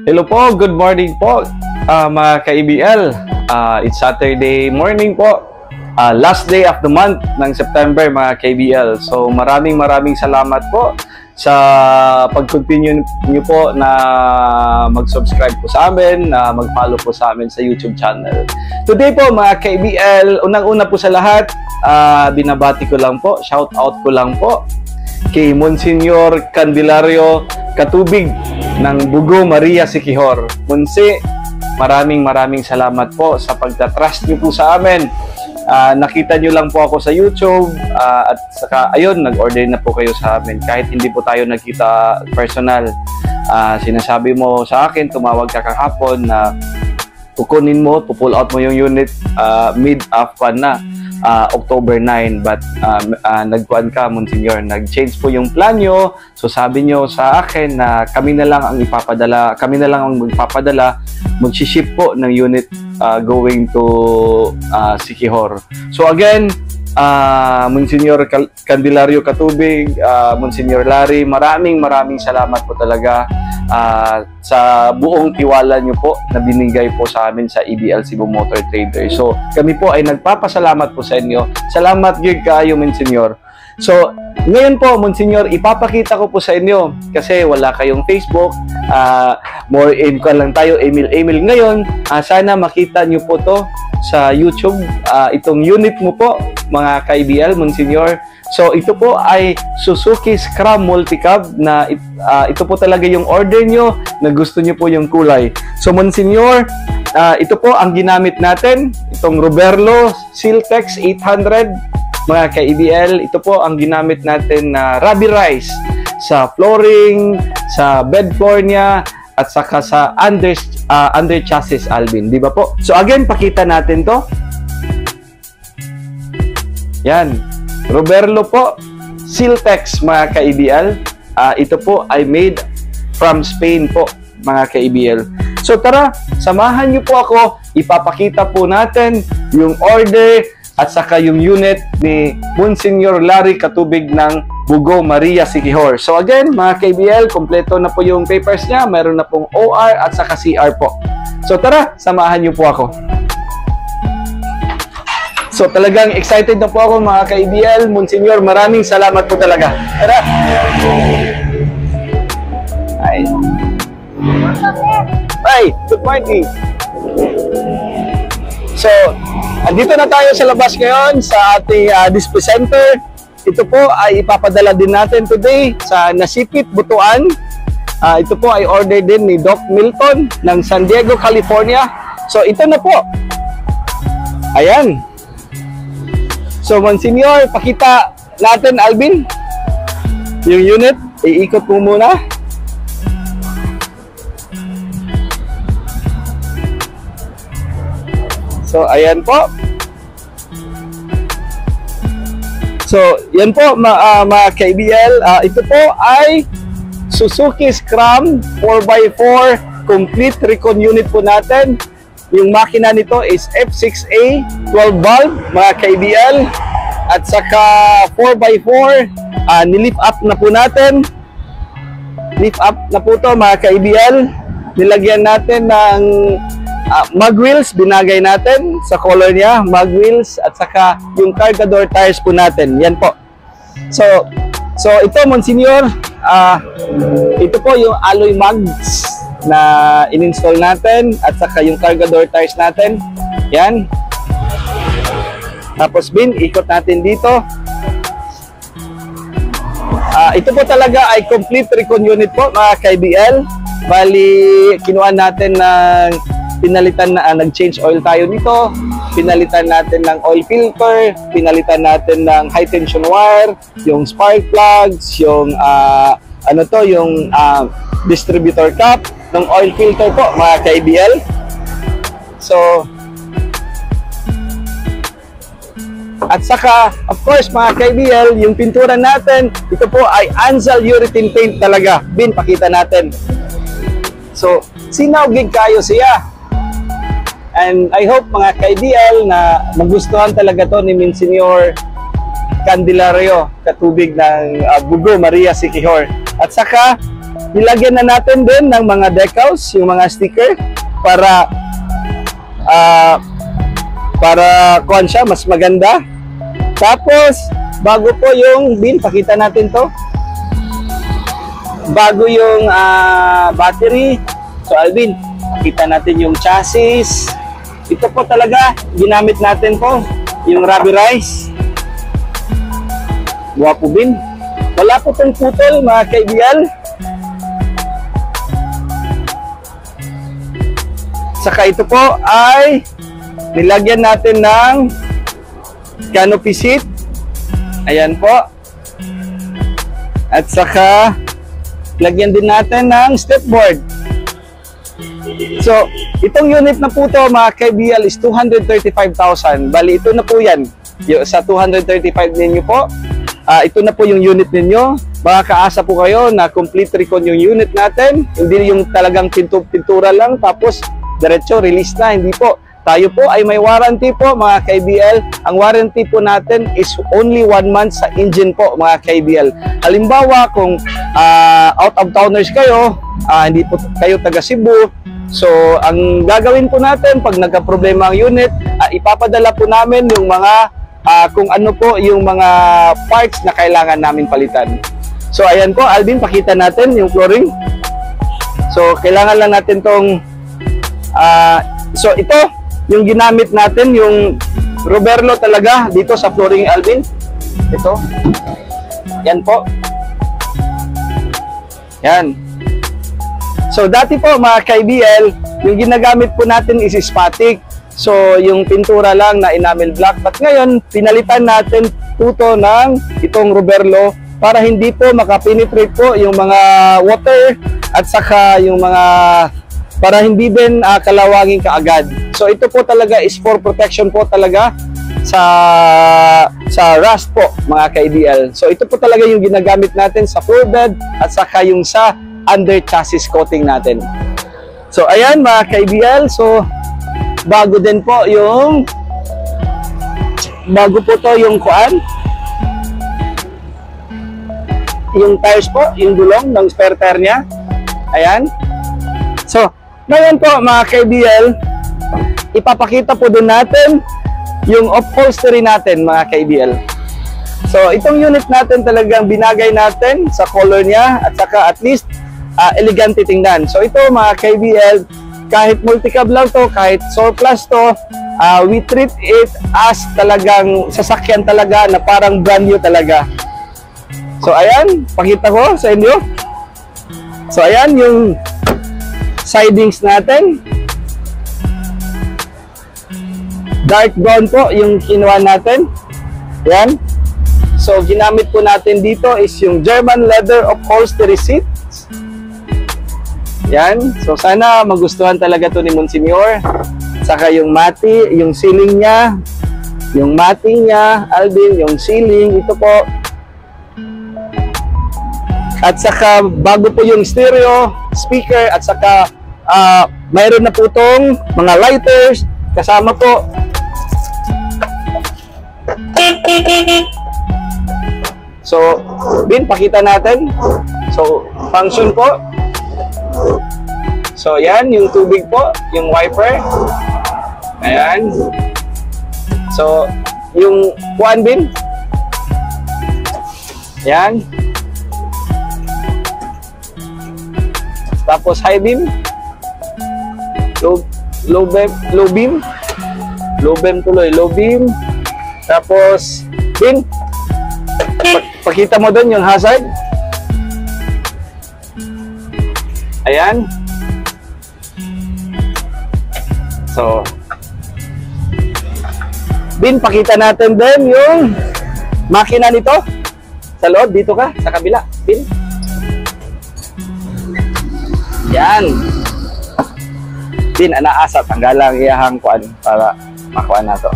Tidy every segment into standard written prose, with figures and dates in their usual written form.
Hello po, good morning po mga ka-EBL. It's Saturday morning po. Last day of the month ng September mga ka-EBL. So maraming salamat po sa pag-continue niyo po na mag-subscribe po sa amin, na mag-follow po sa amin sa YouTube channel. Today po mga ka-EBL, unang-una po sa lahat, binabati ko lang po, shout out ko lang po kay Monsignor Candelario Katubig ng Bugo Maria Siquijor. Monsi, maraming salamat po sa pagtatrust niyo po sa amin. Nakita niyo lang po ako sa YouTube at saka ayun, nag-order na po kayo sa amin kahit hindi po tayo nagkita personal. Sinasabi mo sa akin, tumawag ka kahapon na kukunin mo, pull out mo yung unit mid-afpan na October 9, but nagkuhan ka, Monsignor, nag-change po yung plan nyo. So sabi nyo sa akin na kami na lang ang ipapadala, kami na lang ang magpapadala, mag-ship po ng unit going to Siquijor. So again, Monsignor Candelario Katubig, Monsignor Larry, maraming salamat po talaga sa buong tiwala nyo po na binigay po sa amin sa EBL Cebu Motor Trader. So kami po ay nagpapasalamat po sa inyo. Salamat gig kayo, Monsignor. So ngayon po, Monsignor, ipapakita ko po sa inyo kasi wala kayong Facebook, more in ko lang tayo, email ngayon. Sana makita nyo po to sa YouTube, itong unit mo po mga ka-EBL, Monsignor. So ito po ay Suzuki Scram Multicab na ito po talaga yung order nyo na gusto nyo po yung kulay. So Monsignor, ito po ang ginamit natin, itong Roberlo Siltex 800 mga ka-EBL. Ito po ang ginamit natin na rubberized sa flooring, sa bed floor niya, at saka sa under chassis, Alvin, di ba po? So again, pakita natin to. Yan, Roberlo po Siltex mga ka-EBL. Ito po ay made from Spain po mga ka-EBL. So tara, samahan niyo po ako, ipapakita po natin yung order at saka yung unit ni Monsignor Larry Katubig ng Bugo Maria Siquijor. So again, mga ka-EBL, kompleto na po yung papers niya. Meron na pong OR at saka CR po. So tara, samahan niyo po ako. So talagang excited na po ako mga ka-EBL. Monsignor, maraming salamat po talaga. Tara! Hi! Hi! Good morning! So, andito na tayo sa labas ngayon sa ating display center. Ito po ay ipapadala din natin today sa Nasipit, Butuan. Ito po ay order din ni Doc Milton ng San Diego, California. So ito na po. Ayan. So Monsignor, pakita natin, Alvin, yung unit. Iikot mo muna. So ayan po. So, yan po mga ka-EBL. Ito po ay Suzuki Scram 4x4 complete recon unit po natin. Yung makina nito is F6A 12 valve mga ka-EBL. At saka 4x4, nilift up na po natin. Lift up na po to mga ka-EBL. Nilagyan natin ng mag wheels, binagay natin sa color niya, mag wheels, at saka yung cargador tires po natin. Yan po. So ito, Monsignor, ito po yung alloy mags na in-install natin, at saka yung cargador tires natin. Yan. Tapos ikot natin dito. Ito po talaga ay complete recon unit po mga ka-EBL. Bali, kinuha natin ng pinalitan na nag-change oil tayo dito, pinalitan natin ng oil filter, pinalitan natin ng high tension wire, yung spark plugs, yung yung distributor cap ng oil filter po mga ka-EBL. So at saka of course mga ka-EBL, yung pintura natin, ito po ay Anzal urethane paint talaga. Pakita natin. So sinawgig kayo siya. And I hope mga ka-EBL na magustuhan talaga to ni Monsignor Candelario Katubig ng Bugo Maria Siquijor. At saka nilagyan na natin din ng mga decals, yung mga sticker para kuhan siya, mas maganda. Tapos, bago po yung bin, pakita natin to. Bago yung battery. So, Alvin, pakita natin yung chassis. Ito po talaga, ginamit natin po, yung rubberized. Guwapo bin. Wala po itong putol, mga kaibigan. Saka ito po ay nilagyan natin ng canopy seat. Ayan po. At saka lagyan din natin ng stepboard. So, itong unit na po to, mga KBL, is 235,000. Bali, ito na po yan. Sa 235 ninyo po, ito na po yung unit ninyo. Makakaasa po kayo na complete recon yung unit natin. Hindi yung talagang pintura lang, tapos diretso, release na. Hindi po. Tayo po ay may warranty po, mga KBL. Ang warranty po natin is only 1 month sa engine po, mga KBL. Halimbawa, kung out of towners kayo, hindi po kayo taga Cebu, so ang gagawin po natin pag nagka-problema ang unit, ipapadala po namin yung mga kung ano po yung mga parts na kailangan namin palitan. So ayan po, Alvin, pakita natin yung flooring. So kailangan lang natin tong so ito yung ginamit natin, yung Roberlo talaga dito sa flooring, Alvin. Ito. Yan po. Yan. So dati po, mga KBL, yung ginagamit po natin is static. So yung pintura lang na enamel black. But ngayon, pinalitan natin puto ng itong Roberlo para hindi po makapenetrate po yung mga water at saka yung mga, para hindi din kalawangin kaagad. So ito po talaga is for protection po talaga sa rust po, mga KBL. So ito po talaga yung ginagamit natin sa floor bed at saka yung sa under chassis coating natin. So ayan, mga KBL, so bago din po yung kuan, yung tires po, yung gulong ng spare tire niya. Ayan. So ngayon po, mga KBL, ipapakita po din natin yung upholstery natin, mga KBL. So itong unit natin talagang binagay natin sa color niya at saka at least elegante tingnan. So ito, mga KBL, kahit multicab lang to, kahit surplus to, we treat it as talagang sasakyan talaga na parang brand new talaga. So ayan, pakita ko sa inyo. So ayan yung sidings natin. Dark brown po yung kinuha natin. Yan. So ginamit po natin dito is yung German leather upholstery seats. Yan. So sana magustuhan talaga to ni Monsignor. Saka yung mati, yung ceiling niya, yung mati niya, Alvin, yung ceiling, ito po. At saka bago po yung stereo, speaker, at saka mayroon na po tong mga lighters kasama po. So, Bin, pakita natin. So, function po. So, yan, yung tubig po, yung wiper. Ayan. So, yung kuan, Bin. Yan. Tapos high beam, low beam, low beam. Tapos Bin, pakita mo doon yung hazard. Ayan. So Bin, pakita natin din yung makina nito sa loob. Dito ka, sa kabila, Bin. Yan. Bin, anaasa, tanggalang iyahang kuan para makuha na to.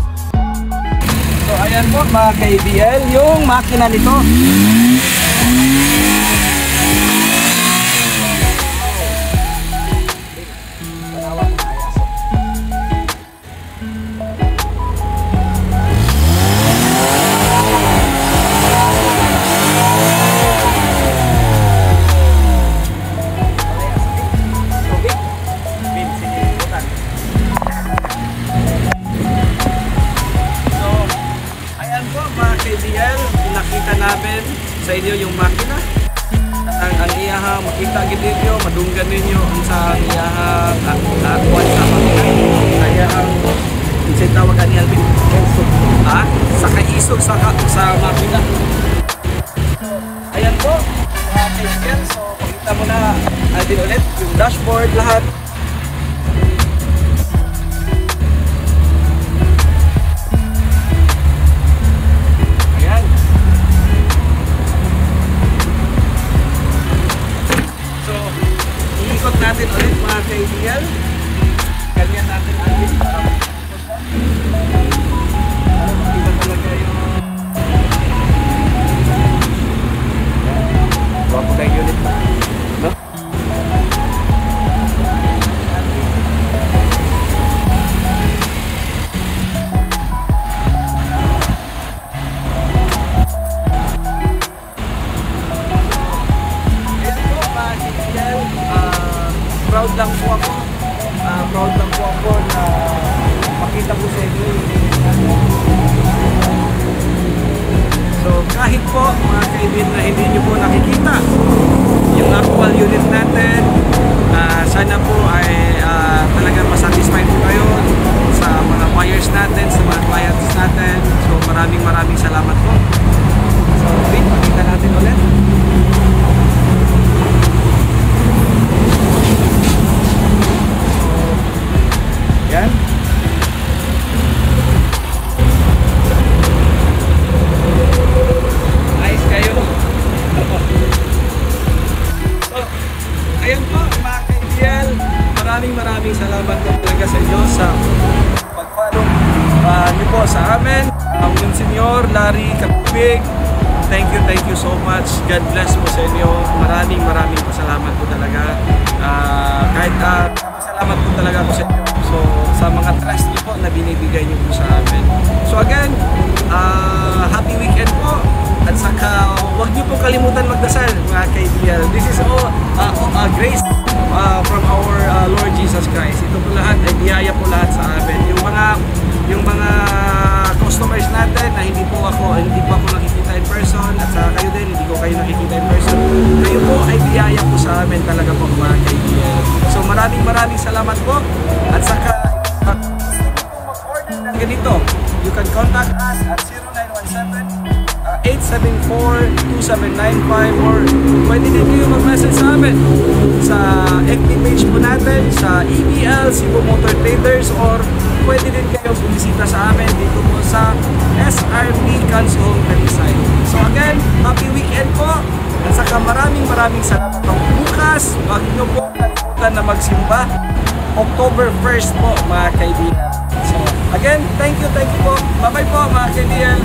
So, ayan po, mga KBL, yung makina nito. sa inyo yung makina. Ang iyaha makita gid ninyo, madunggan ninyo ang sa iyaha kuan sa makina. Kaya ang isang tawag ni Alvin sa kaisog sa makina. Ayan po, kaibigan. So pakita mo na Alvin ulit yung dashboard lahat. Natin ulit mga kaibigan. Ganyan natin ulit para makita talaga yung wapo na yung unit, no? Proud lang po ako. Proud lang po ako na makita po sa inyo yung so kahit po mga kaibigan na hindi nyo po nakikita yung actual unit natin, sana po ay talagang masatisfied po kayo sa mga buyers natin, sa mga clients natin. So maraming salamat po. So wait, makita natin ulit. Yan. Nice kayo. So, ayan po mga kaibigan. Maraming salamat po talaga sa inyo sa pag-follow niyo po sa amin. Yung Senyor Larry Kapibig, thank you so much. God bless po sa inyo. Maraming salamat po talaga. Kahit salamat po talaga po sa inyo. So, sa mga trust niyo po na binibigay niyo po sa amin. So again, happy weekend po. At saka, huwag niyo po kalimutan magdasal mga kaibigan. This is all grace from our Lord Jesus Christ. Ito po lahat ay biyaya po lahat sa amin. Yung mga customers natin na hindi po ako nakikita in person, at saka kayo din, hindi ko kayo nakikita in person. Kayo po ay biyaya po sa amin talaga po mga kaibigan. So maraming salamat po. At saka, mag-order ng ganito, you can contact us at 0917-874-2795 or pwede din kayo mag-message sa amin sa FB page po natin, sa EBL, Cebu Motor Traders, or pwede din kayo bumisita sa amin dito po sa SRP Console Rizal. So again, happy weekend po. At saka maraming salamat po. Bukas, wag nyo po kalimutan na magsimba. October 1st po mga kaibigan. So again, thank you po. Bye-bye po mga kaibigan.